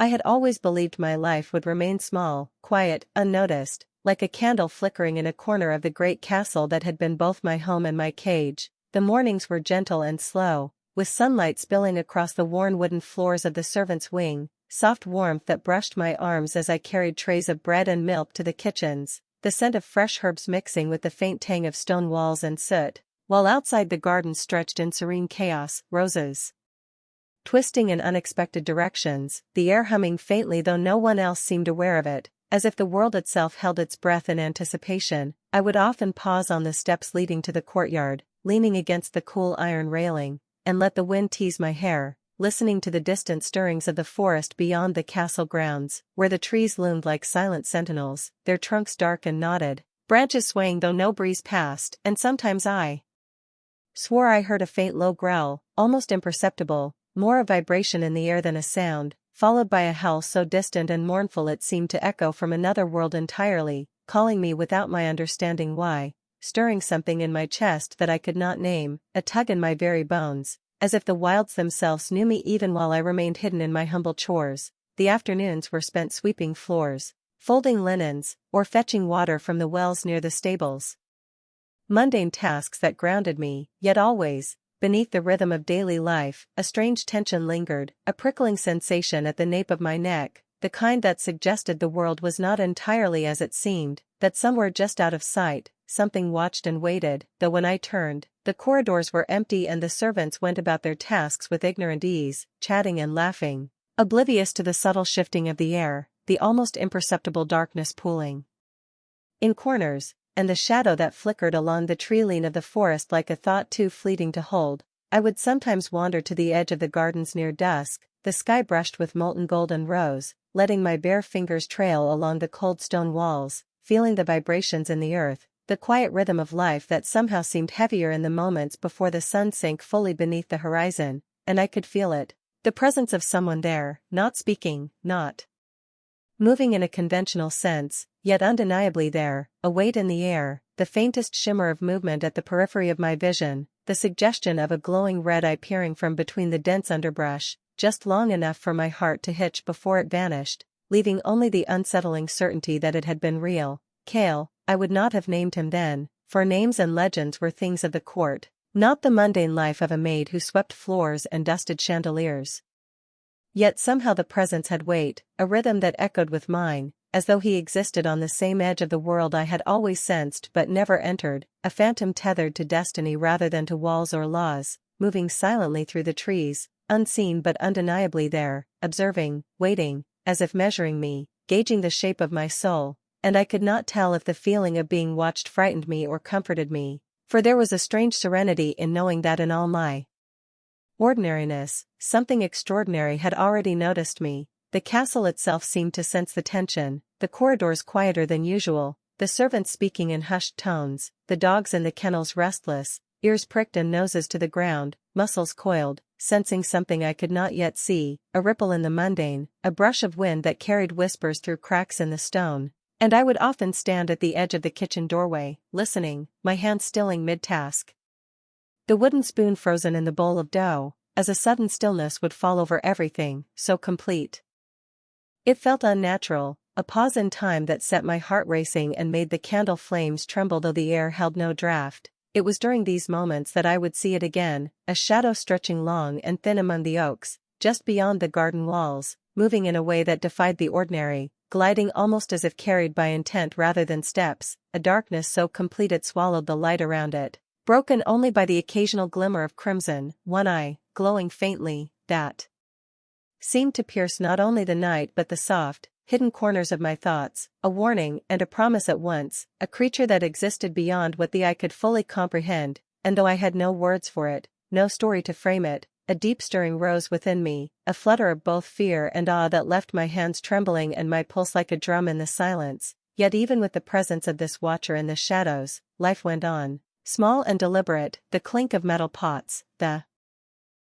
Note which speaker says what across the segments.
Speaker 1: I had always believed my life would remain small, quiet, unnoticed, like a candle flickering in a corner of the great castle that had been both my home and my cage. The mornings were gentle and slow, with sunlight spilling across the worn wooden floors of the servants' wing, soft warmth that brushed my arms as I carried trays of bread and milk to the kitchens, the scent of fresh herbs mixing with the faint tang of stone walls and soot, while outside the garden stretched in serene chaos, roses twisting in unexpected directions, the air humming faintly though no one else seemed aware of it, as if the world itself held its breath in anticipation. I would often pause on the steps leading to the courtyard, leaning against the cool iron railing, and let the wind tease my hair, listening to the distant stirrings of the forest beyond the castle grounds, where the trees loomed like silent sentinels, their trunks dark and knotted, branches swaying though no breeze passed. And sometimes I swore I heard a faint low growl, almost imperceptible, more a vibration in the air than a sound, followed by a howl so distant and mournful it seemed to echo from another world entirely, calling me without my understanding why, stirring something in my chest that I could not name, a tug in my very bones, as if the wilds themselves knew me even while I remained hidden in my humble chores. The afternoons were spent sweeping floors, folding linens, or fetching water from the wells near the stables. Mundane tasks that grounded me, yet always, beneath the rhythm of daily life, a strange tension lingered, a prickling sensation at the nape of my neck, the kind that suggested the world was not entirely as it seemed, that somewhere just out of sight, something watched and waited, though when I turned, the corridors were empty and the servants went about their tasks with ignorant ease, chatting and laughing, oblivious to the subtle shifting of the air, the almost imperceptible darkness pooling in corners, and the shadow that flickered along the tree-line of the forest like a thought too fleeting to hold. I would sometimes wander to the edge of the gardens near dusk, the sky brushed with molten gold and rose, letting my bare fingers trail along the cold stone walls, feeling the vibrations in the earth, the quiet rhythm of life that somehow seemed heavier in the moments before the sun sank fully beneath the horizon, and I could feel it. The presence of someone there, not speaking, not moving in a conventional sense, yet undeniably there, a weight in the air, the faintest shimmer of movement at the periphery of my vision, the suggestion of a glowing red eye peering from between the dense underbrush, just long enough for my heart to hitch before it vanished, leaving only the unsettling certainty that it had been real. Cale, I would not have named him then, for names and legends were things of the court, not the mundane life of a maid who swept floors and dusted chandeliers. Yet somehow the presence had weight, a rhythm that echoed with mine, as though he existed on the same edge of the world I had always sensed but never entered, a phantom tethered to destiny rather than to walls or laws, moving silently through the trees, unseen but undeniably there, observing, waiting, as if measuring me, gauging the shape of my soul, and I could not tell if the feeling of being watched frightened me or comforted me, for there was a strange serenity in knowing that in all my ordinariness, something extraordinary had already noticed me. The castle itself seemed to sense the tension, the corridors quieter than usual, the servants speaking in hushed tones, the dogs in the kennels restless, ears pricked and noses to the ground, muscles coiled, sensing something I could not yet see, a ripple in the mundane, a brush of wind that carried whispers through cracks in the stone. And I would often stand at the edge of the kitchen doorway, listening, my hands stilling mid-task, the wooden spoon frozen in the bowl of dough, as a sudden stillness would fall over everything, so complete. It felt unnatural, a pause in time that set my heart racing and made the candle flames tremble though the air held no draught. It was during these moments that I would see it again, a shadow stretching long and thin among the oaks, just beyond the garden walls, moving in a way that defied the ordinary, gliding almost as if carried by intent rather than steps, a darkness so complete it swallowed the light around it, broken only by the occasional glimmer of crimson, one eye, glowing faintly, that seemed to pierce not only the night but the soft, hidden corners of my thoughts, a warning and a promise at once, a creature that existed beyond what the eye could fully comprehend, and though I had no words for it, no story to frame it, a deep stirring rose within me, a flutter of both fear and awe that left my hands trembling and my pulse like a drum in the silence. Yet even with the presence of this watcher in the shadows, life went on, small and deliberate, the clink of metal pots, the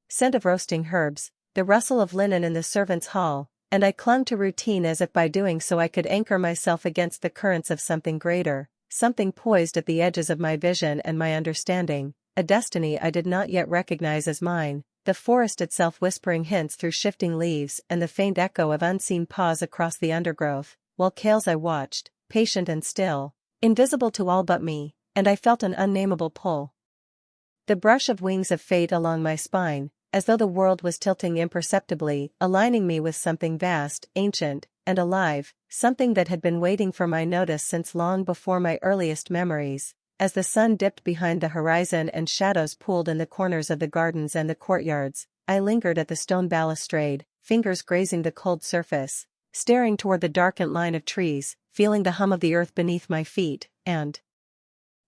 Speaker 1: scent of roasting herbs, the rustle of linen in the servants' hall, and I clung to routine as if by doing so I could anchor myself against the currents of something greater, something poised at the edges of my vision and my understanding, a destiny I did not yet recognize as mine, the forest itself whispering hints through shifting leaves and the faint echo of unseen paws across the undergrowth, while Kales I watched, patient and still, invisible to all but me, and I felt an unnameable pull. The brush of wings of fate along my spine, as though the world was tilting imperceptibly, aligning me with something vast, ancient, and alive, something that had been waiting for my notice since long before my earliest memories. As the sun dipped behind the horizon and shadows pooled in the corners of the gardens and the courtyards, I lingered at the stone balustrade, fingers grazing the cold surface, staring toward the darkened line of trees, feeling the hum of the earth beneath my feet, and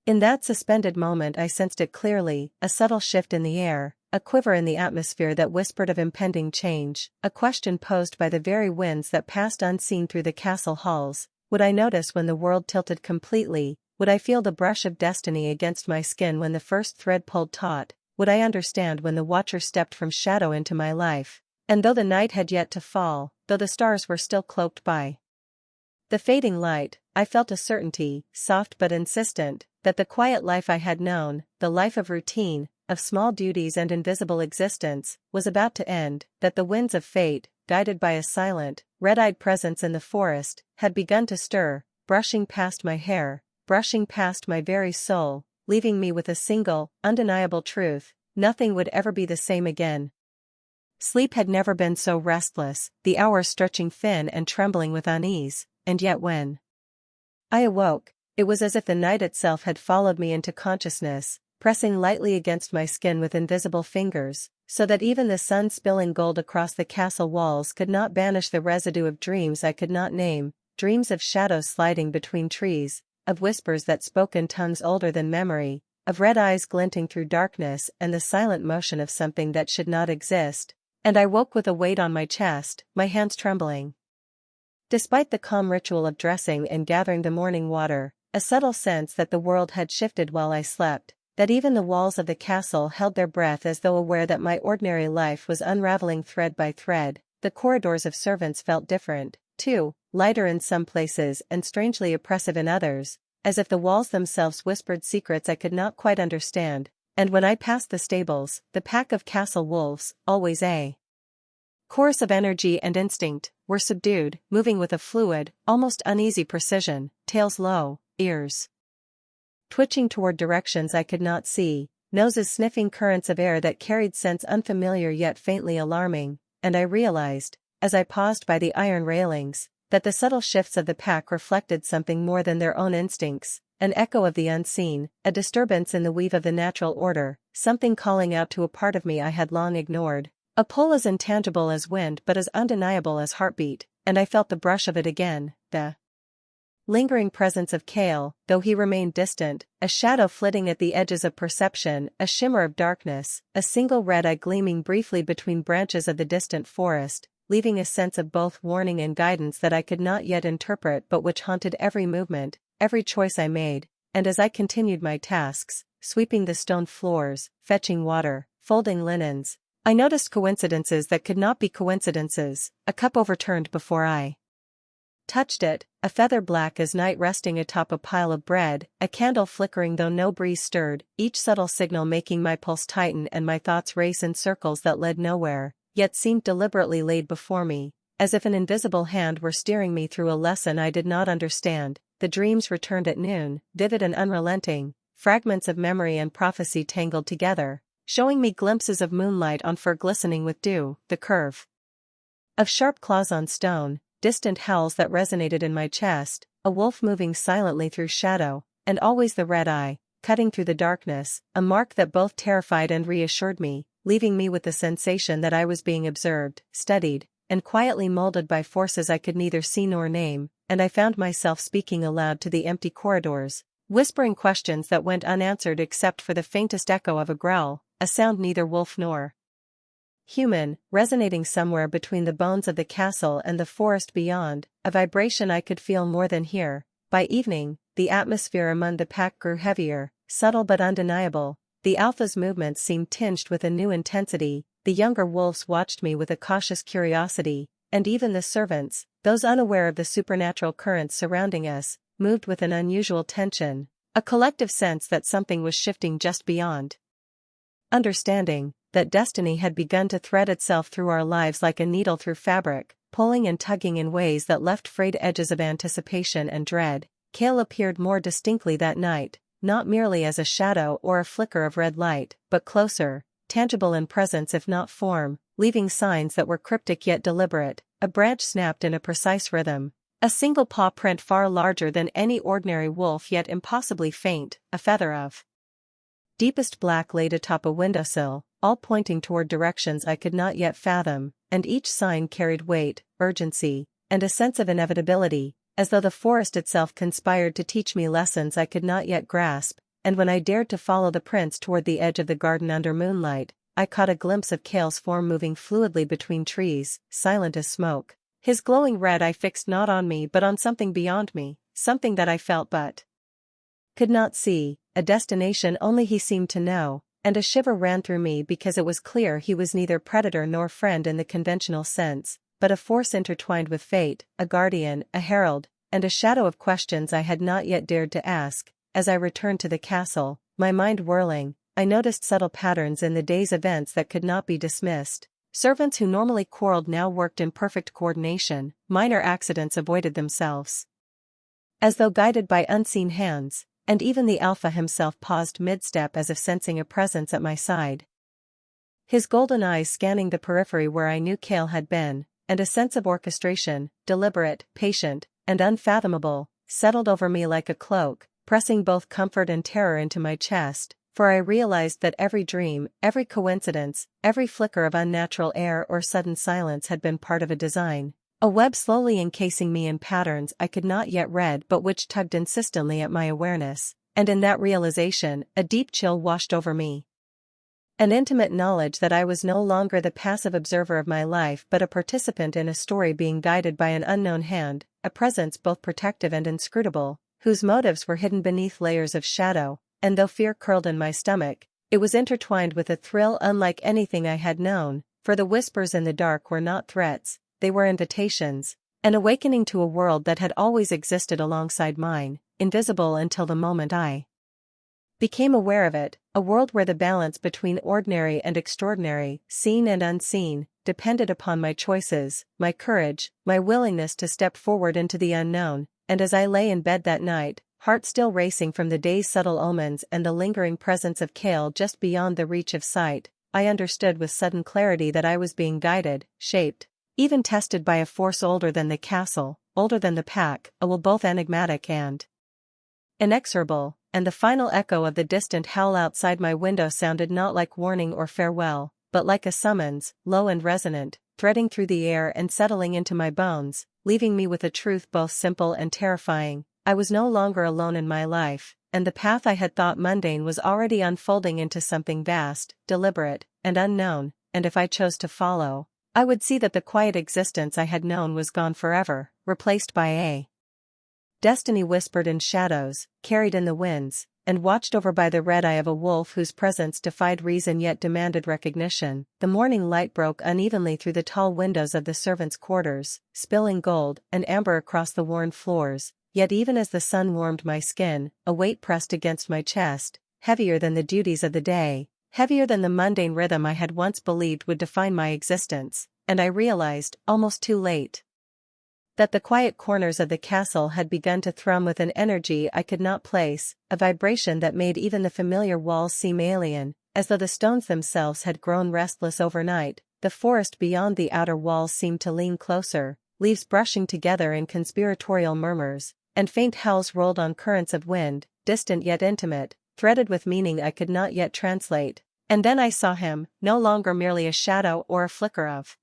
Speaker 1: in that suspended moment I sensed it clearly, a subtle shift in the air, a quiver in the atmosphere that whispered of impending change, a question posed by the very winds that passed unseen through the castle halls. Would I notice when the world tilted completely? Would I feel the brush of destiny against my skin when the first thread pulled taut? Would I understand when the watcher stepped from shadow into my life? And though the night had yet to fall, though the stars were still cloaked by the fading light, I felt a certainty, soft but insistent, that the quiet life I had known, the life of routine, of small duties and invisible existence, was about to end, that the winds of fate, guided by a silent, red-eyed presence in the forest, had begun to stir, brushing past my hair, brushing past my very soul, leaving me with a single, undeniable truth: nothing would ever be the same again. Sleep had never been so restless, the hours stretching thin and trembling with unease, and yet when I awoke, it was as if the night itself had followed me into consciousness, pressing lightly against my skin with invisible fingers, so that even the sun spilling gold across the castle walls could not banish the residue of dreams I could not name, dreams of shadows sliding between trees, of whispers that spoke in tongues older than memory, of red eyes glinting through darkness and the silent motion of something that should not exist, and I woke with a weight on my chest, my hands trembling. Despite the calm ritual of dressing and gathering the morning water, a subtle sense that the world had shifted while I slept, that even the walls of the castle held their breath as though aware that my ordinary life was unraveling thread by thread. The corridors of servants felt different, too, lighter in some places and strangely oppressive in others, as if the walls themselves whispered secrets I could not quite understand. And when I passed the stables, the pack of castle wolves, always a chorus of energy and instinct, were subdued, moving with a fluid, almost uneasy precision, tails low, ears twitching toward directions I could not see, noses sniffing currents of air that carried scents unfamiliar yet faintly alarming, and I realized, as I paused by the iron railings, that the subtle shifts of the pack reflected something more than their own instincts, an echo of the unseen, a disturbance in the weave of the natural order, something calling out to a part of me I had long ignored. A pull as intangible as wind but as undeniable as heartbeat, and I felt the brush of it again, the lingering presence of Kale, though he remained distant, a shadow flitting at the edges of perception, a shimmer of darkness, a single red eye gleaming briefly between branches of the distant forest, leaving a sense of both warning and guidance that I could not yet interpret but which haunted every movement, every choice I made. And as I continued my tasks, sweeping the stone floors, fetching water, folding linens, I noticed coincidences that could not be coincidences: a cup overturned before I touched it, a feather black as night resting atop a pile of bread, a candle flickering though no breeze stirred, each subtle signal making my pulse tighten and my thoughts race in circles that led nowhere, yet seemed deliberately laid before me, as if an invisible hand were steering me through a lesson I did not understand. The dreams returned at noon, vivid and unrelenting, fragments of memory and prophecy tangled together, showing me glimpses of moonlight on fur glistening with dew, the curve of sharp claws on stone, distant howls that resonated in my chest, a wolf moving silently through shadow, and always the red eye, cutting through the darkness, a mark that both terrified and reassured me, leaving me with the sensation that I was being observed, studied, and quietly molded by forces I could neither see nor name. And I found myself speaking aloud to the empty corridors, whispering questions that went unanswered except for the faintest echo of a growl, a sound neither wolf nor human, resonating somewhere between the bones of the castle and the forest beyond, a vibration I could feel more than hear. By evening, the atmosphere among the pack grew heavier, subtle but undeniable. The alpha's movements seemed tinged with a new intensity, the younger wolves watched me with a cautious curiosity, and even the servants, those unaware of the supernatural currents surrounding us, moved with an unusual tension, a collective sense that something was shifting just beyond understanding. that destiny had begun to thread itself through our lives like a needle through fabric, pulling and tugging in ways that left frayed edges of anticipation and dread. Cale appeared more distinctly that night, not merely as a shadow or a flicker of red light, but closer, tangible in presence if not form, leaving signs that were cryptic yet deliberate. A branch snapped in a precise rhythm. A single paw print far larger than any ordinary wolf yet impossibly faint, a feather of deepest black laid atop a windowsill, all pointing toward directions I could not yet fathom, and each sign carried weight, urgency, and a sense of inevitability, as though the forest itself conspired to teach me lessons I could not yet grasp. And when I dared to follow the prints toward the edge of the garden under moonlight, I caught a glimpse of Cale's form moving fluidly between trees, silent as smoke. His glowing red eye fixed not on me but on something beyond me, something that I felt but could not see, a destination only he seemed to know, and a shiver ran through me because it was clear he was neither predator nor friend in the conventional sense, but a force intertwined with fate, a guardian, a herald, and a shadow of questions I had not yet dared to ask. As I returned to the castle, my mind whirling, I noticed subtle patterns in the day's events that could not be dismissed. Servants who normally quarreled now worked in perfect coordination, minor accidents avoided themselves as though guided by unseen hands, and even the Alpha himself paused mid-step as if sensing a presence at my side. His golden eyes scanning the periphery where I knew Cale had been, and a sense of orchestration, deliberate, patient, and unfathomable, settled over me like a cloak, pressing both comfort and terror into my chest, for I realized that every dream, every coincidence, every flicker of unnatural air or sudden silence had been part of a design, a web slowly encasing me in patterns I could not yet read but which tugged insistently at my awareness, and in that realization, a deep chill washed over me. An intimate knowledge that I was no longer the passive observer of my life but a participant in a story being guided by an unknown hand, a presence both protective and inscrutable, whose motives were hidden beneath layers of shadow, and though fear curled in my stomach, it was intertwined with a thrill unlike anything I had known, for the whispers in the dark were not threats, they were invitations, an awakening to a world that had always existed alongside mine, invisible until the moment I became aware of it, a world where the balance between ordinary and extraordinary, seen and unseen, depended upon my choices, my courage, my willingness to step forward into the unknown. And as I lay in bed that night, heart still racing from the day's subtle omens and the lingering presence of Cale just beyond the reach of sight, I understood with sudden clarity that I was being guided, shaped, even tested by a force older than the castle, older than the pack, a will both enigmatic and inexorable. And the final echo of the distant howl outside my window sounded not like warning or farewell, but like a summons, low and resonant, threading through the air and settling into my bones, leaving me with a truth both simple and terrifying. I was no longer alone in my life, and the path I had thought mundane was already unfolding into something vast, deliberate, and unknown, and if I chose to follow, I would see that the quiet existence I had known was gone forever, replaced by a destiny whispered in shadows, carried in the winds, and watched over by the red eye of a wolf whose presence defied reason yet demanded recognition. The morning light broke unevenly through the tall windows of the servants' quarters, spilling gold and amber across the worn floors, yet even as the sun warmed my skin, a weight pressed against my chest, heavier than the duties of the day, heavier than the mundane rhythm I had once believed would define my existence, and I realized, almost too late, that the quiet corners of the castle had begun to thrum with an energy I could not place, a vibration that made even the familiar walls seem alien, as though the stones themselves had grown restless overnight. The forest beyond the outer walls seemed to lean closer, leaves brushing together in conspiratorial murmurs, and faint howls rolled on currents of wind, distant yet intimate, threaded with meaning I could not yet translate. And then I saw him, no longer merely a shadow or a flicker of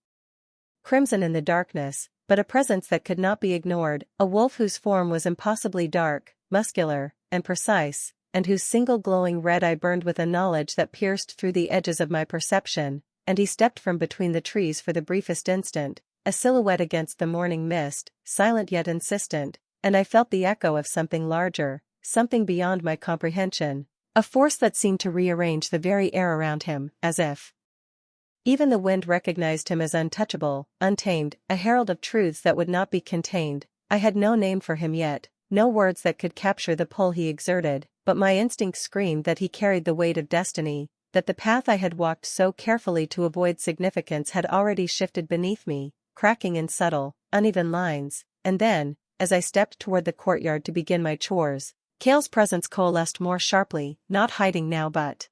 Speaker 1: crimson in the darkness, but a presence that could not be ignored, a wolf whose form was impossibly dark, muscular, and precise, and whose single glowing red eye burned with a knowledge that pierced through the edges of my perception. And he stepped from between the trees for the briefest instant, a silhouette against the morning mist, silent yet insistent, and I felt the echo of something larger, something beyond my comprehension, a force that seemed to rearrange the very air around him, as if even the wind recognized him as untouchable, untamed, a herald of truths that would not be contained. I had no name for him yet, no words that could capture the pull he exerted, but my instinct screamed that he carried the weight of destiny, that the path I had walked so carefully to avoid significance had already shifted beneath me, cracking in subtle, uneven lines, and then, as I stepped toward the courtyard to begin my chores, Cale's presence coalesced more sharply, not hiding now but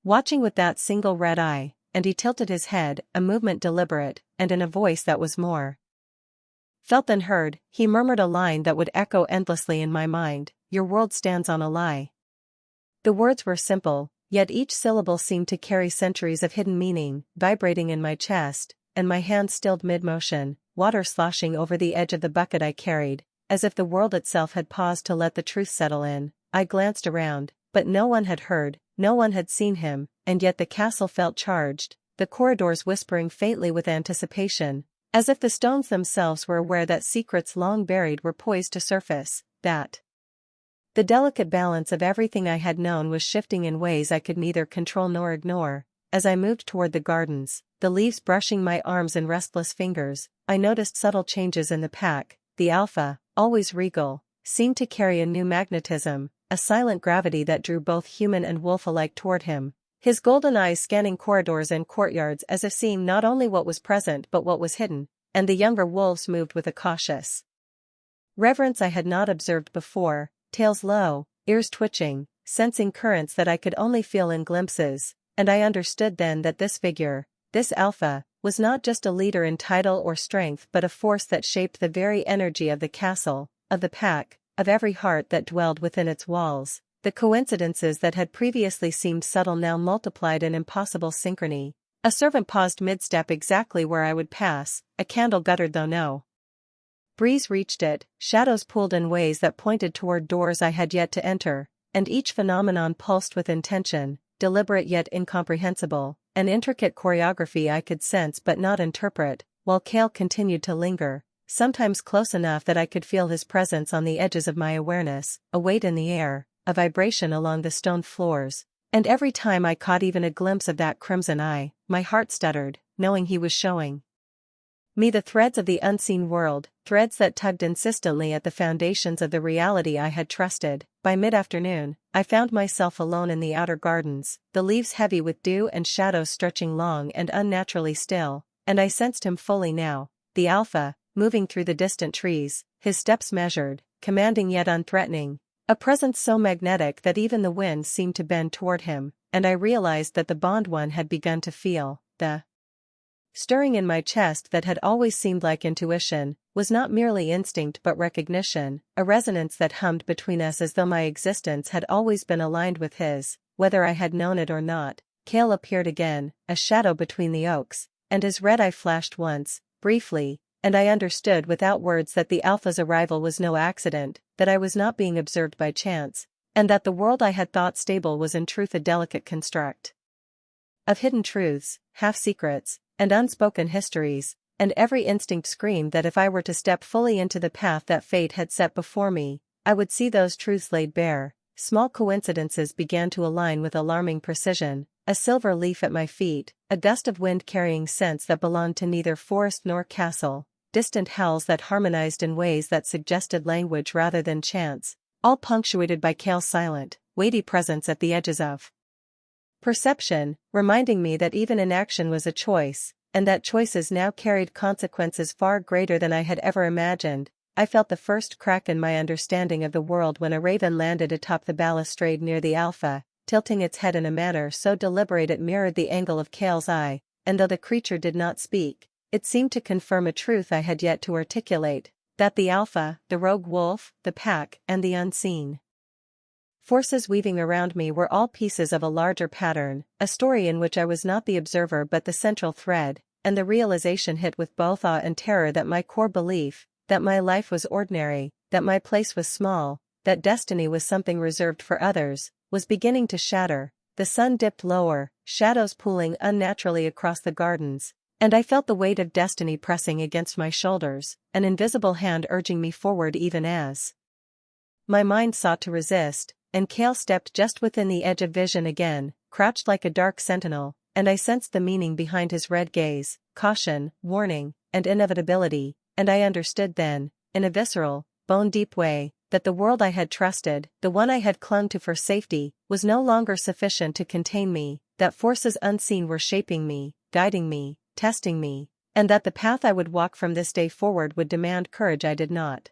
Speaker 1: watching with that single red eye, and he tilted his head, a movement deliberate, and in a voice that was more felt than heard, he murmured a line that would echo endlessly in my mind, "Your world stands on a lie." The words were simple, yet each syllable seemed to carry centuries of hidden meaning, vibrating in my chest, and my hand stilled mid-motion, water sloshing over the edge of the bucket I carried, as if the world itself had paused to let the truth settle in. I glanced around, but no one had heard, no one had seen him, and yet the castle felt charged, the corridors whispering faintly with anticipation, as if the stones themselves were aware that secrets long buried were poised to surface, that the delicate balance of everything I had known was shifting in ways I could neither control nor ignore. As I moved toward the gardens, the leaves brushing my arms in restless fingers, I noticed subtle changes in the pack. The alpha, always regal, seemed to carry a new magnetism, a silent gravity that drew both human and wolf alike toward him, his golden eyes scanning corridors and courtyards as if seeing not only what was present but what was hidden, and the younger wolves moved with a cautious reverence I had not observed before, tails low, ears twitching, sensing currents that I could only feel in glimpses, and I understood then that this figure, this alpha, was not just a leader in title or strength but a force that shaped the very energy of the castle, of the pack, of every heart that dwelled within its walls. The coincidences that had previously seemed subtle now multiplied in impossible synchrony. A servant paused mid-step exactly where I would pass, a candle guttered though no breeze reached it, shadows pooled in ways that pointed toward doors I had yet to enter, and each phenomenon pulsed with intention, deliberate yet incomprehensible, an intricate choreography I could sense but not interpret, while Cale continued to linger, sometimes close enough that I could feel his presence on the edges of my awareness, a weight in the air, a vibration along the stone floors, and every time I caught even a glimpse of that crimson eye, my heart stuttered, knowing he was showing me the threads of the unseen world, threads that tugged insistently at the foundations of the reality I had trusted. By mid-afternoon, I found myself alone in the outer gardens, the leaves heavy with dew and shadows stretching long and unnaturally still, and I sensed him fully now, the alpha, moving through the distant trees, his steps measured, commanding yet unthreatening, a presence so magnetic that even the wind seemed to bend toward him, and I realized that the bond one had begun to feel. The stirring in my chest that had always seemed like intuition, was not merely instinct but recognition, a resonance that hummed between us as though my existence had always been aligned with his, whether I had known it or not. Cale appeared again, a shadow between the oaks, and his red eye flashed once, briefly, and I understood without words that the alpha's arrival was no accident, that I was not being observed by chance, and that the world I had thought stable was in truth a delicate construct of hidden truths, half-secrets, and unspoken histories, and every instinct screamed that if I were to step fully into the path that fate had set before me, I would see those truths laid bare. Small coincidences began to align with alarming precision, a silver leaf at my feet, a gust of wind carrying scents that belonged to neither forest nor castle, distant howls that harmonized in ways that suggested language rather than chance, all punctuated by Cale's silent, weighty presence at the edges of perception, reminding me that even inaction was a choice, and that choices now carried consequences far greater than I had ever imagined. I felt the first crack in my understanding of the world when a raven landed atop the balustrade near the alpha, tilting its head in a manner so deliberate it mirrored the angle of Cale's eye, and though the creature did not speak, it seemed to confirm a truth I had yet to articulate, that the alpha, the rogue wolf, the pack, and the unseen forces weaving around me were all pieces of a larger pattern, a story in which I was not the observer but the central thread, and the realization hit with both awe and terror that my core belief, that my life was ordinary, that my place was small, that destiny was something reserved for others, was beginning to shatter. The sun dipped lower, shadows pooling unnaturally across the gardens, and I felt the weight of destiny pressing against my shoulders, an invisible hand urging me forward even as my mind sought to resist. And Cale stepped just within the edge of vision again, crouched like a dark sentinel, and I sensed the meaning behind his red gaze, caution, warning, and inevitability, and I understood then, in a visceral, bone-deep way, that the world I had trusted, the one I had clung to for safety, was no longer sufficient to contain me, that forces unseen were shaping me, guiding me, testing me, and that the path I would walk from this day forward would demand courage I did not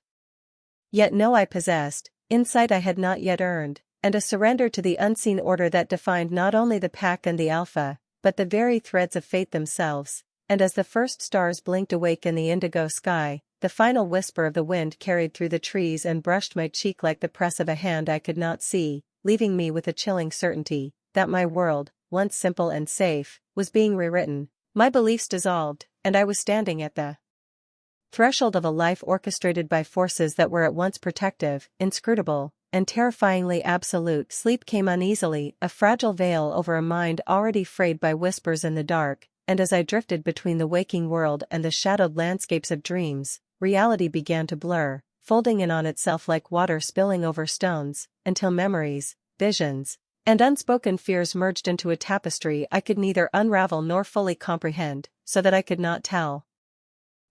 Speaker 1: yet know I possessed, insight I had not yet earned, and a surrender to the unseen order that defined not only the pack and the alpha, but the very threads of fate themselves. And as the first stars blinked awake in the indigo sky, the final whisper of the wind carried through the trees and brushed my cheek like the press of a hand I could not see, leaving me with a chilling certainty that my world, once simple and safe, was being rewritten, my beliefs dissolved, and I was standing at the threshold of a life orchestrated by forces that were at once protective, inscrutable, and terrifyingly absolute. Sleep came uneasily, a fragile veil over a mind already frayed by whispers in the dark, and as I drifted between the waking world and the shadowed landscapes of dreams, reality began to blur, folding in on itself like water spilling over stones, until memories, visions, and unspoken fears merged into a tapestry I could neither unravel nor fully comprehend, so that I could not tell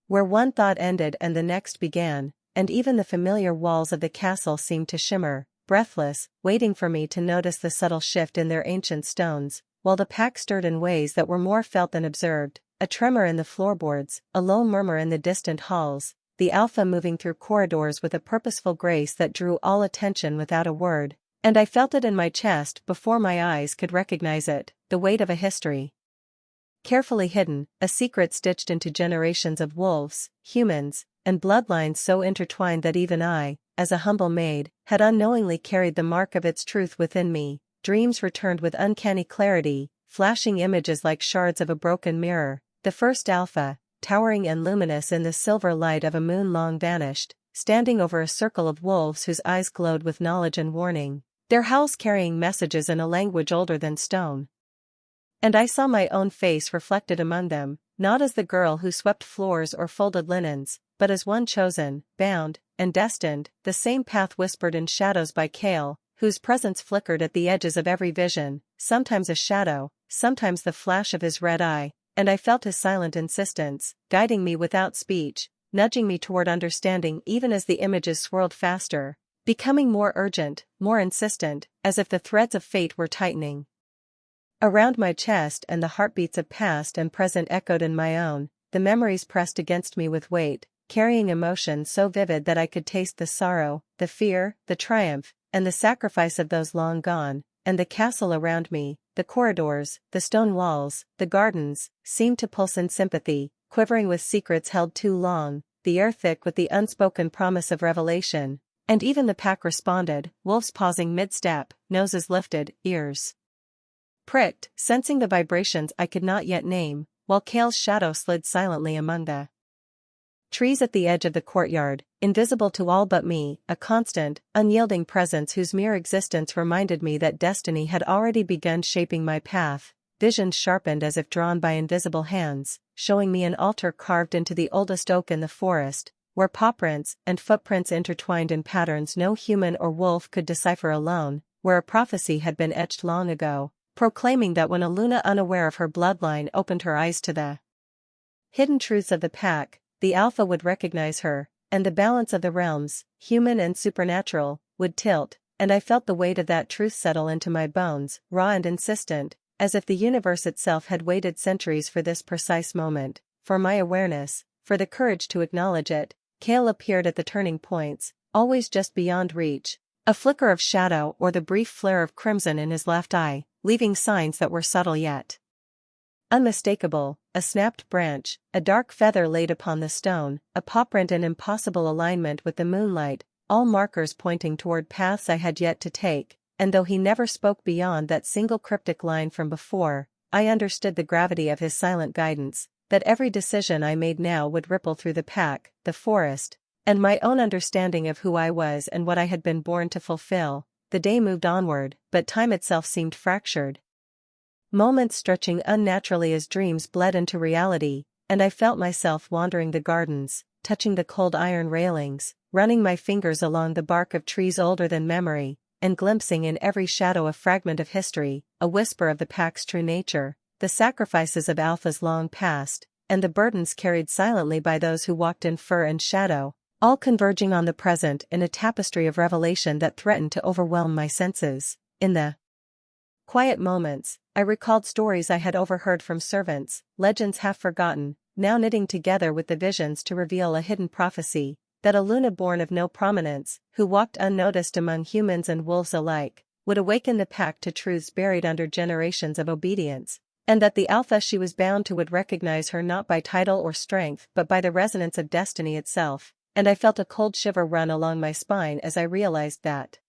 Speaker 1: where one thought ended and the next began, and even the familiar walls of the castle seemed to shimmer, breathless, waiting for me to notice the subtle shift in their ancient stones, while the pack stirred in ways that were more felt than observed, a tremor in the floorboards, a low murmur in the distant halls, the alpha moving through corridors with a purposeful grace that drew all attention without a word, and I felt it in my chest before my eyes could recognize it, the weight of a history carefully hidden, a secret stitched into generations of wolves, humans, and bloodlines so intertwined that even I, as a humble maid, had unknowingly carried the mark of its truth within me. Dreams returned with uncanny clarity, flashing images like shards of a broken mirror. The first alpha, towering and luminous in the silver light of a moon long vanished, standing over a circle of wolves whose eyes glowed with knowledge and warning, their howls carrying messages in a language older than stone. And I saw my own face reflected among them, not as the girl who swept floors or folded linens, but as one chosen, bound, and destined. The same path whispered in shadows by Cale, whose presence flickered at the edges of every vision, sometimes a shadow, sometimes the flash of his red eye, and I felt his silent insistence, guiding me without speech, nudging me toward understanding even as the images swirled faster, becoming more urgent, more insistent, as if the threads of fate were tightening around my chest, and the heartbeats of past and present echoed in my own. The memories pressed against me with weight, carrying emotion so vivid that I could taste the sorrow, the fear, the triumph, and the sacrifice of those long gone, and the castle around me, the corridors, the stone walls, the gardens, seemed to pulse in sympathy, quivering with secrets held too long, the air thick with the unspoken promise of revelation, and even the pack responded, wolves pausing mid-step, noses lifted, ears pricked, sensing the vibrations I could not yet name, while Cale's shadow slid silently among the trees at the edge of the courtyard, invisible to all but me, a constant, unyielding presence whose mere existence reminded me that destiny had already begun shaping my path. Visions sharpened as if drawn by invisible hands, showing me an altar carved into the oldest oak in the forest, where pawprints and footprints intertwined in patterns no human or wolf could decipher alone, where a prophecy had been etched long ago, proclaiming that when a Luna unaware of her bloodline opened her eyes to the hidden truths of the pack, the alpha would recognize her, and the balance of the realms, human and supernatural, would tilt, and I felt the weight of that truth settle into my bones, raw and insistent, as if the universe itself had waited centuries for this precise moment, for my awareness, for the courage to acknowledge it. Cale appeared at the turning points, always just beyond reach, a flicker of shadow or the brief flare of crimson in his left eye, leaving signs that were subtle yet unmistakable, a snapped branch, a dark feather laid upon the stone, a pawprint in impossible alignment with the moonlight, all markers pointing toward paths I had yet to take, and though he never spoke beyond that single cryptic line from before, I understood the gravity of his silent guidance, that every decision I made now would ripple through the pack, the forest, and my own understanding of who I was and what I had been born to fulfill. The day moved onward, but time itself seemed fractured, moments stretching unnaturally as dreams bled into reality, and I felt myself wandering the gardens, touching the cold iron railings, running my fingers along the bark of trees older than memory, and glimpsing in every shadow a fragment of history, a whisper of the pack's true nature, the sacrifices of alphas long past, and the burdens carried silently by those who walked in fur and shadow, all converging on the present in a tapestry of revelation that threatened to overwhelm my senses. In the quiet moments, I recalled stories I had overheard from servants, legends half forgotten, now knitting together with the visions to reveal a hidden prophecy, that a Luna born of no prominence, who walked unnoticed among humans and wolves alike, would awaken the pack to truths buried under generations of obedience, and that the Alpha she was bound to would recognize her not by title or strength but by the resonance of destiny itself, and I felt a cold shiver run along my spine as I realized that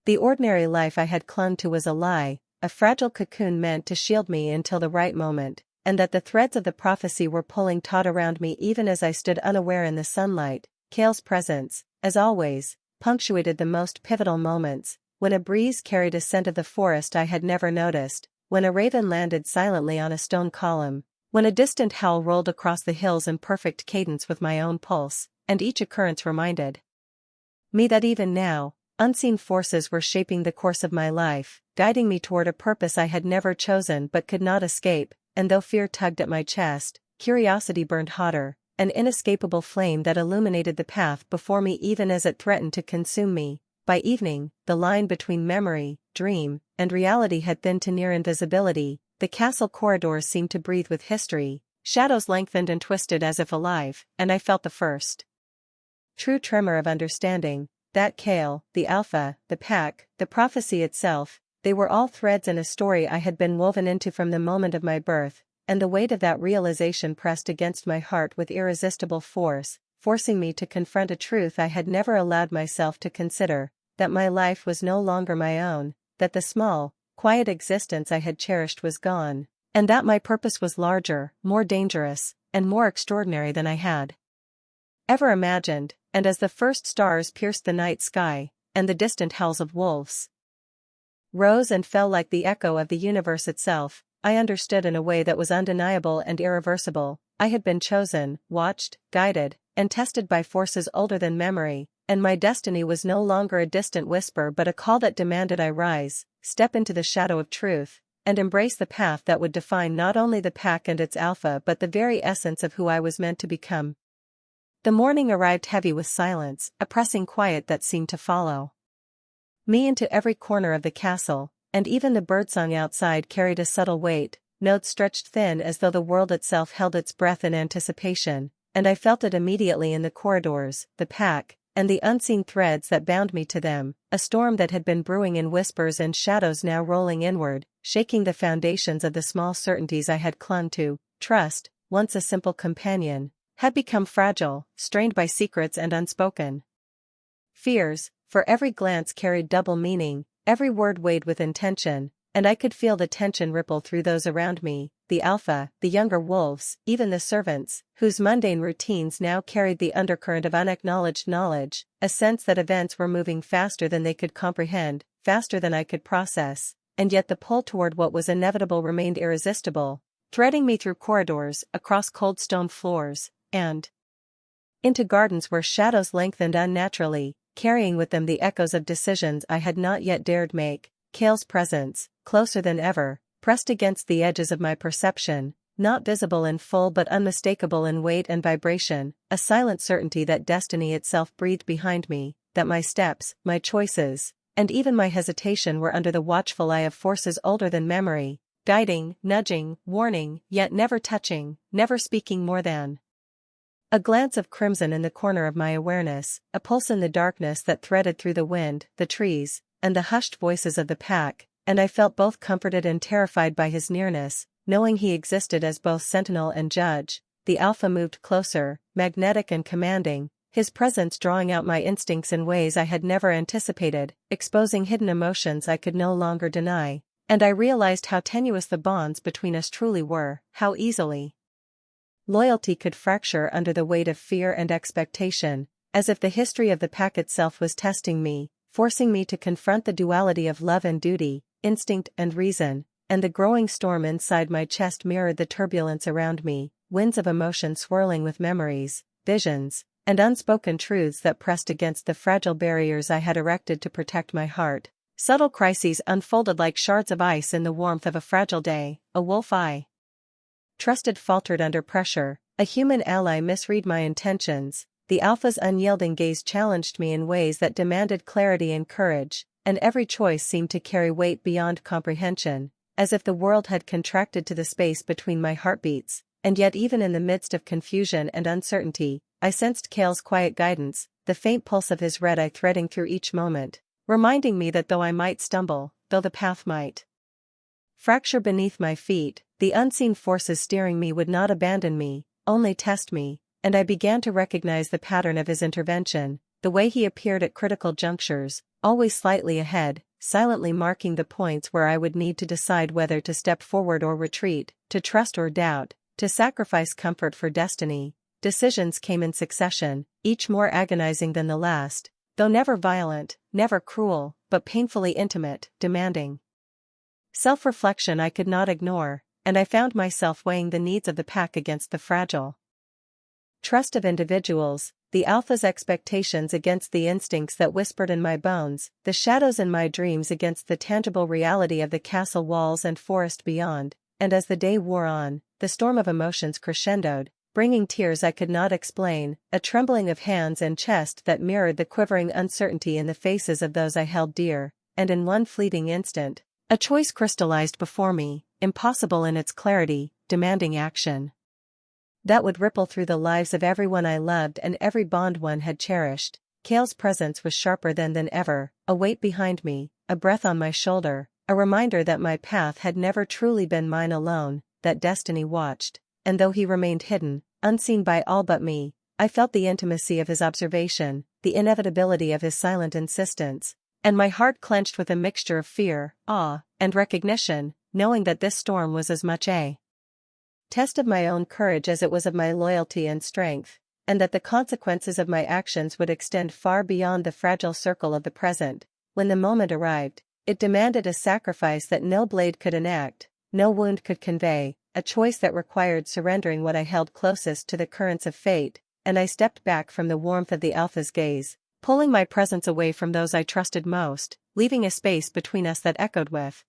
Speaker 1: the ordinary life I had clung to was a lie, a fragile cocoon meant to shield me until the right moment, and that the threads of the prophecy were pulling taut around me even as I stood unaware in the sunlight. Kale's presence, as always, punctuated the most pivotal moments, when a breeze carried a scent of the forest I had never noticed, when a raven landed silently on a stone column, when a distant howl rolled across the hills in perfect cadence with my own pulse, and each occurrence reminded me that even now, unseen forces were shaping the course of my life, guiding me toward a purpose I had never chosen but could not escape, and though fear tugged at my chest, curiosity burned hotter, an inescapable flame that illuminated the path before me even as it threatened to consume me. By evening, the line between memory, dream, and reality had thinned to near invisibility, the castle corridors seemed to breathe with history, shadows lengthened and twisted as if alive, and I felt the first true tremor of understanding. That Kale, the Alpha, the pack, the prophecy itself, they were all threads in a story I had been woven into from the moment of my birth, and the weight of that realization pressed against my heart with irresistible force, forcing me to confront a truth I had never allowed myself to consider, that my life was no longer my own, that the small, quiet existence I had cherished was gone, and that my purpose was larger, more dangerous, and more extraordinary than I had ever imagined. And as the first stars pierced the night sky, and the distant howls of wolves rose and fell like the echo of the universe itself, I understood in a way that was undeniable and irreversible. I had been chosen, watched, guided, and tested by forces older than memory, and my destiny was no longer a distant whisper but a call that demanded I rise, step into the shadow of truth, and embrace the path that would define not only the pack and its Alpha but the very essence of who I was meant to become. The morning arrived heavy with silence, a pressing quiet that seemed to follow me into every corner of the castle, and even the birdsong outside carried a subtle weight, notes stretched thin as though the world itself held its breath in anticipation, and I felt it immediately in the corridors, the pack, and the unseen threads that bound me to them, a storm that had been brewing in whispers and shadows now rolling inward, shaking the foundations of the small certainties I had clung to. Trust, once a simple companion, had become fragile, strained by secrets and unspoken fears, for every glance carried double meaning, every word weighed with intention, and I could feel the tension ripple through those around me, the Alpha, the younger wolves, even the servants, whose mundane routines now carried the undercurrent of unacknowledged knowledge, a sense that events were moving faster than they could comprehend, faster than I could process, and yet the pull toward what was inevitable remained irresistible, threading me through corridors, across cold stone floors, and into gardens where shadows lengthened unnaturally, carrying with them the echoes of decisions I had not yet dared make. Kale's presence, closer than ever, pressed against the edges of my perception, not visible in full but unmistakable in weight and vibration, a silent certainty that destiny itself breathed behind me, that my steps, my choices, and even my hesitation were under the watchful eye of forces older than memory, guiding, nudging, warning, yet never touching, never speaking more than a glance of crimson in the corner of my awareness, a pulse in the darkness that threaded through the wind, the trees, and the hushed voices of the pack, and I felt both comforted and terrified by his nearness, knowing he existed as both sentinel and judge. The Alpha moved closer, magnetic and commanding, his presence drawing out my instincts in ways I had never anticipated, exposing hidden emotions I could no longer deny, and I realized how tenuous the bonds between us truly were, how easily loyalty could fracture under the weight of fear and expectation, as if the history of the pack itself was testing me, forcing me to confront the duality of love and duty, instinct and reason, and the growing storm inside my chest mirrored the turbulence around me, winds of emotion swirling with memories, visions, and unspoken truths that pressed against the fragile barriers I had erected to protect my heart. Subtle crises unfolded like shards of ice in the warmth of a fragile day. A wolf I trusted faltered under pressure, a human ally misread my intentions, the Alpha's unyielding gaze challenged me in ways that demanded clarity and courage, and every choice seemed to carry weight beyond comprehension. as if the world had contracted to the space between my heartbeats, and yet even in the midst of confusion and uncertainty, I sensed Cale's quiet guidance, the faint pulse of his red eye threading through each moment, reminding me that though I might stumble, though the path might fracture beneath my feet, the unseen forces steering me would not abandon me, only test me, and I began to recognize the pattern of his intervention, the way he appeared at critical junctures, always slightly ahead, silently marking the points where I would need to decide whether to step forward or retreat, to trust or doubt, to sacrifice comfort for destiny. Decisions came in succession, each more agonizing than the last, though never violent, never cruel, but painfully intimate, demanding self-reflection I could not ignore, and I found myself weighing the needs of the pack against the fragile trust of individuals, the alpha's expectations against the instincts that whispered in my bones, the shadows in my dreams against the tangible reality of the castle walls and forest beyond, and as the day wore on, the storm of emotions crescendoed, bringing tears I could not explain, a trembling of hands and chest that mirrored the quivering uncertainty in the faces of those I held dear, and in one fleeting instant, a choice crystallized before me, impossible in its clarity, demanding action that would ripple through the lives of everyone I loved and every bond one had cherished. Cale's presence was sharper than ever, a weight behind me, a breath on my shoulder, a reminder that my path had never truly been mine alone, that destiny watched, and though he remained hidden, unseen by all but me, I felt the intimacy of his observation, the inevitability of his silent insistence, and my heart clenched with a mixture of fear, awe, and recognition, knowing that this storm was as much a test of my own courage as it was of my loyalty and strength, and that the consequences of my actions would extend far beyond the fragile circle of the present. When the moment arrived, it demanded a sacrifice that no blade could enact, no wound could convey, a choice that required surrendering what I held closest to the currents of fate, and I stepped back from the warmth of the alpha's gaze, pulling my presence away from those I trusted most, leaving a space between us that echoed with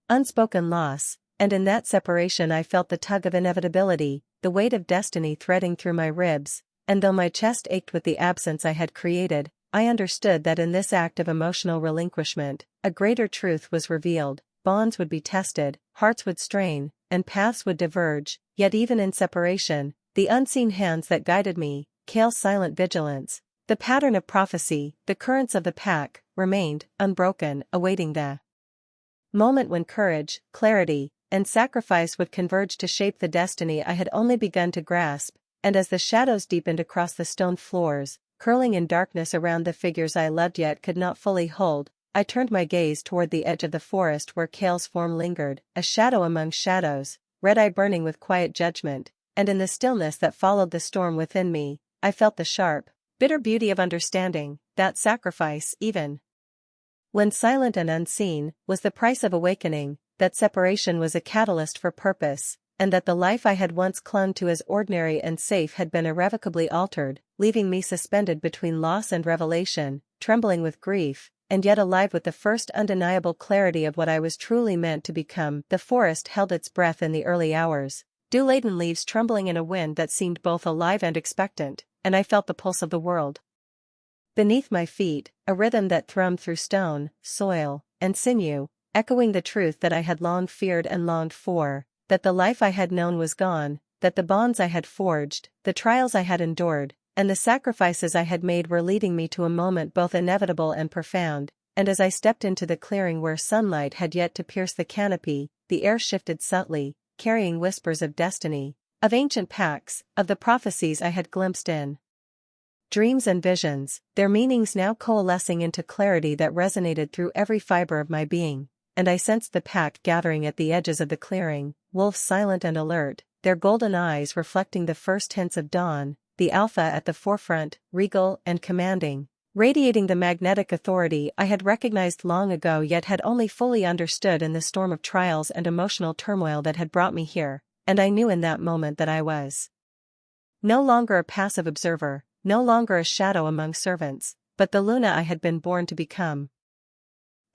Speaker 1: unspoken loss, and in that separation I felt the tug of inevitability, the weight of destiny threading through my ribs, and though my chest ached with the absence I had created, I understood that in this act of emotional relinquishment, a greater truth was revealed, bonds would be tested, hearts would strain, and paths would diverge, yet even in separation, the unseen hands that guided me, Cale's silent vigilance, the pattern of prophecy, the currents of the pack, remained, unbroken, awaiting the moment when courage, clarity, and sacrifice would converge to shape the destiny I had only begun to grasp, and as the shadows deepened across the stone floors, curling in darkness around the figures I loved yet could not fully hold, I turned my gaze toward the edge of the forest where Cale's form lingered, a shadow among shadows, red eye burning with quiet judgment, and in the stillness that followed the storm within me, I felt the sharp, bitter beauty of understanding, that sacrifice, even when silent and unseen, was the price of awakening, that separation was a catalyst for purpose, and that the life I had once clung to as ordinary and safe had been irrevocably altered, leaving me suspended between loss and revelation, trembling with grief, and yet alive with the first undeniable clarity of what I was truly meant to become. The forest held its breath in the early hours, dew-laden leaves trembling in a wind that seemed both alive and expectant, and I felt the pulse of the world beneath my feet, a rhythm that thrummed through stone, soil, and sinew, echoing the truth that I had long feared and longed for, that the life I had known was gone, that the bonds I had forged, the trials I had endured, and the sacrifices I had made were leading me to a moment both inevitable and profound, and as I stepped into the clearing where sunlight had yet to pierce the canopy, the air shifted subtly, carrying whispers of destiny, of ancient pacts, of the prophecies I had glimpsed in dreams and visions, their meanings now coalescing into clarity that resonated through every fiber of my being, and I sensed the pack gathering at the edges of the clearing, wolves silent and alert, their golden eyes reflecting the first hints of dawn, the alpha at the forefront, regal and commanding, radiating the magnetic authority I had recognized long ago yet had only fully understood in the storm of trials and emotional turmoil that had brought me here, and I knew in that moment that I was no longer a passive observer, no longer a shadow among servants, but the Luna I had been born to become.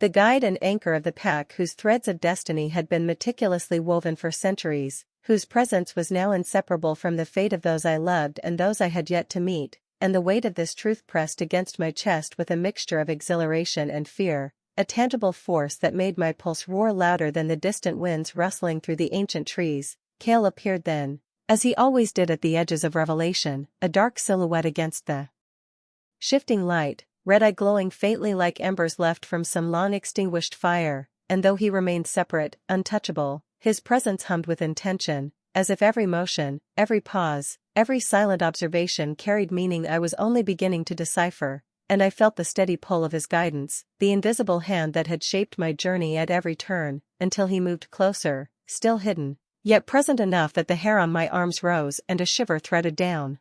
Speaker 1: The guide and anchor of the pack whose threads of destiny had been meticulously woven for centuries, whose presence was now inseparable from the fate of those I loved and those I had yet to meet, and the weight of this truth pressed against my chest with a mixture of exhilaration and fear, a tangible force that made my pulse roar louder than the distant winds rustling through the ancient trees. Cale appeared then, as he always did at the edges of revelation, a dark silhouette against the shifting light, red eye glowing faintly like embers left from some long-extinguished fire, and though he remained separate, untouchable, his presence hummed with intention, as if every motion, every pause, every silent observation carried meaning I was only beginning to decipher, and I felt the steady pull of his guidance, the invisible hand that had shaped my journey at every turn, until he moved closer, still hidden, yet present enough that the hair on my arms rose and a shiver threaded down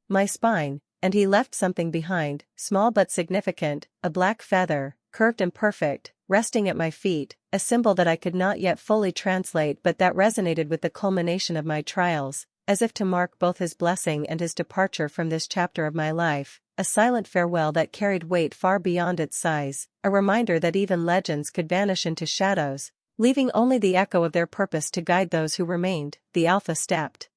Speaker 1: my spine, and he left something behind, small but significant, a black feather, curved and perfect, resting at my feet, a symbol that I could not yet fully translate but that resonated with the culmination of my trials, as if to mark both his blessing and his departure from this chapter of my life, a silent farewell that carried weight far beyond its size, a reminder that even legends could vanish into shadows, leaving only the echo of their purpose to guide those who remained. The Alpha stepped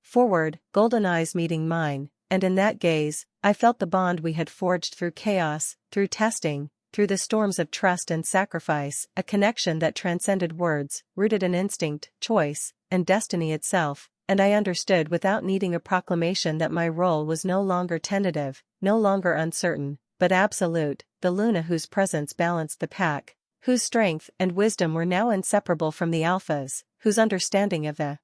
Speaker 1: forward, golden eyes meeting mine, and in that gaze, I felt the bond we had forged through chaos, through testing, through the storms of trust and sacrifice, a connection that transcended words, rooted in instinct, choice, and destiny itself, and I understood without needing a proclamation that my role was no longer tentative, no longer uncertain, but absolute, the Luna whose presence balanced the pack, whose strength and wisdom were now inseparable from the Alpha's, whose understanding of the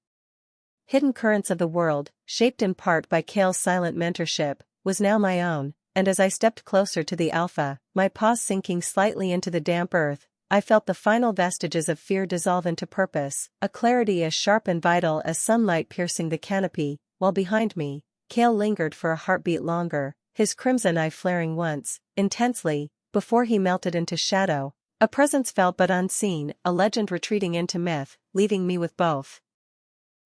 Speaker 1: hidden currents of the world, shaped in part by Cale's silent mentorship, was now my own, and as I stepped closer to the Alpha, my paws sinking slightly into the damp earth, I felt the final vestiges of fear dissolve into purpose, a clarity as sharp and vital as sunlight piercing the canopy, while behind me, Cale lingered for a heartbeat longer, his crimson eye flaring once, intensely, before he melted into shadow, a presence felt but unseen, a legend retreating into myth, leaving me with both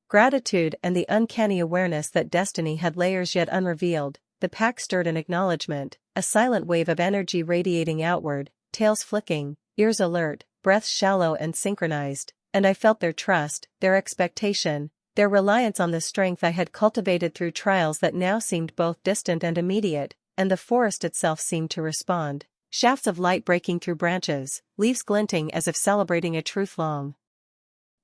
Speaker 1: gratitude and the uncanny awareness that destiny had layers yet unrevealed. The pack stirred in acknowledgement, a silent wave of energy radiating outward, tails flicking, ears alert, breaths shallow and synchronized, and I felt their trust, their expectation, their reliance on the strength I had cultivated through trials that now seemed both distant and immediate, and the forest itself seemed to respond. Shafts of light breaking through branches, leaves glinting as if celebrating a truth long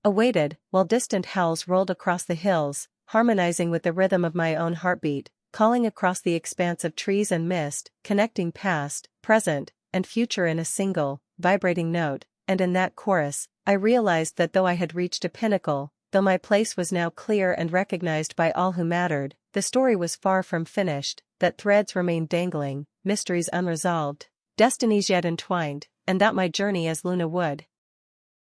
Speaker 1: awaited, while distant howls rolled across the hills, harmonizing with the rhythm of my own heartbeat, calling across the expanse of trees and mist, connecting past, present, and future in a single, vibrating note, and in that chorus, I realized that though I had reached a pinnacle, though my place was now clear and recognized by all who mattered, the story was far from finished, that threads remained dangling, mysteries unresolved, destinies yet entwined, and that my journey as Luna would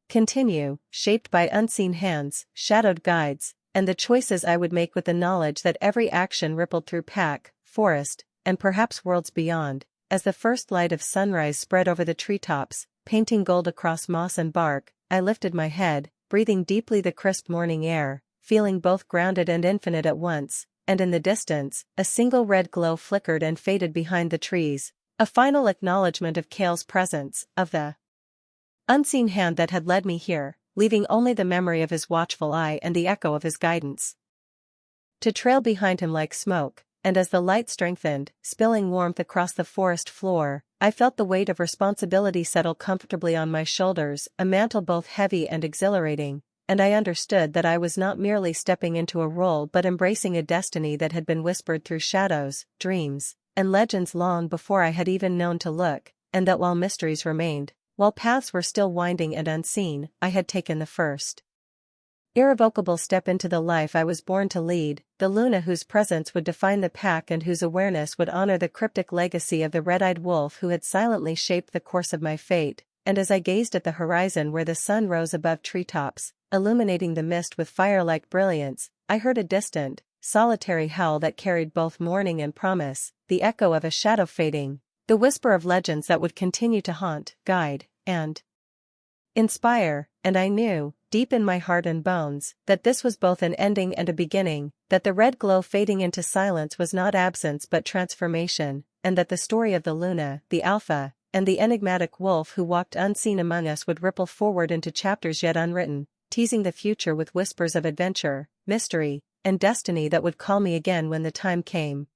Speaker 1: continue, shaped by unseen hands, shadowed guides, and the choices I would make with the knowledge that every action rippled through pack, forest, and perhaps worlds beyond. As the first light of sunrise spread over the treetops, painting gold across moss and bark, I lifted my head, breathing deeply the crisp morning air, feeling both grounded and infinite at once, and in the distance, a single red glow flickered and faded behind the trees, a final acknowledgement of Cale's presence, of the unseen hand that had led me here, leaving only the memory of his watchful eye and the echo of his guidance to trail behind him like smoke. And as the light strengthened, spilling warmth across the forest floor, I felt the weight of responsibility settle comfortably on my shoulders, a mantle both heavy and exhilarating, and I understood that I was not merely stepping into a role but embracing a destiny that had been whispered through shadows, dreams, and legends long before I had even known to look, and that while mysteries remained, while paths were still winding and unseen, I had taken the first irrevocable step into the life I was born to lead, the Luna whose presence would define the pack and whose awareness would honor the cryptic legacy of the red-eyed wolf who had silently shaped the course of my fate. And as I gazed at the horizon where the sun rose above treetops, illuminating the mist with fire-like brilliance, I heard a distant, solitary howl that carried both warning and promise, the echo of a shadow fading, the whisper of legends that would continue to haunt, guide, and inspire. And I knew, deep in my heart and bones, that this was both an ending and a beginning, that the red glow fading into silence was not absence but transformation, and that the story of the Luna, the Alpha, and the enigmatic wolf who walked unseen among us would ripple forward into chapters yet unwritten, teasing the future with whispers of adventure, mystery, and destiny that would call me again when the time came.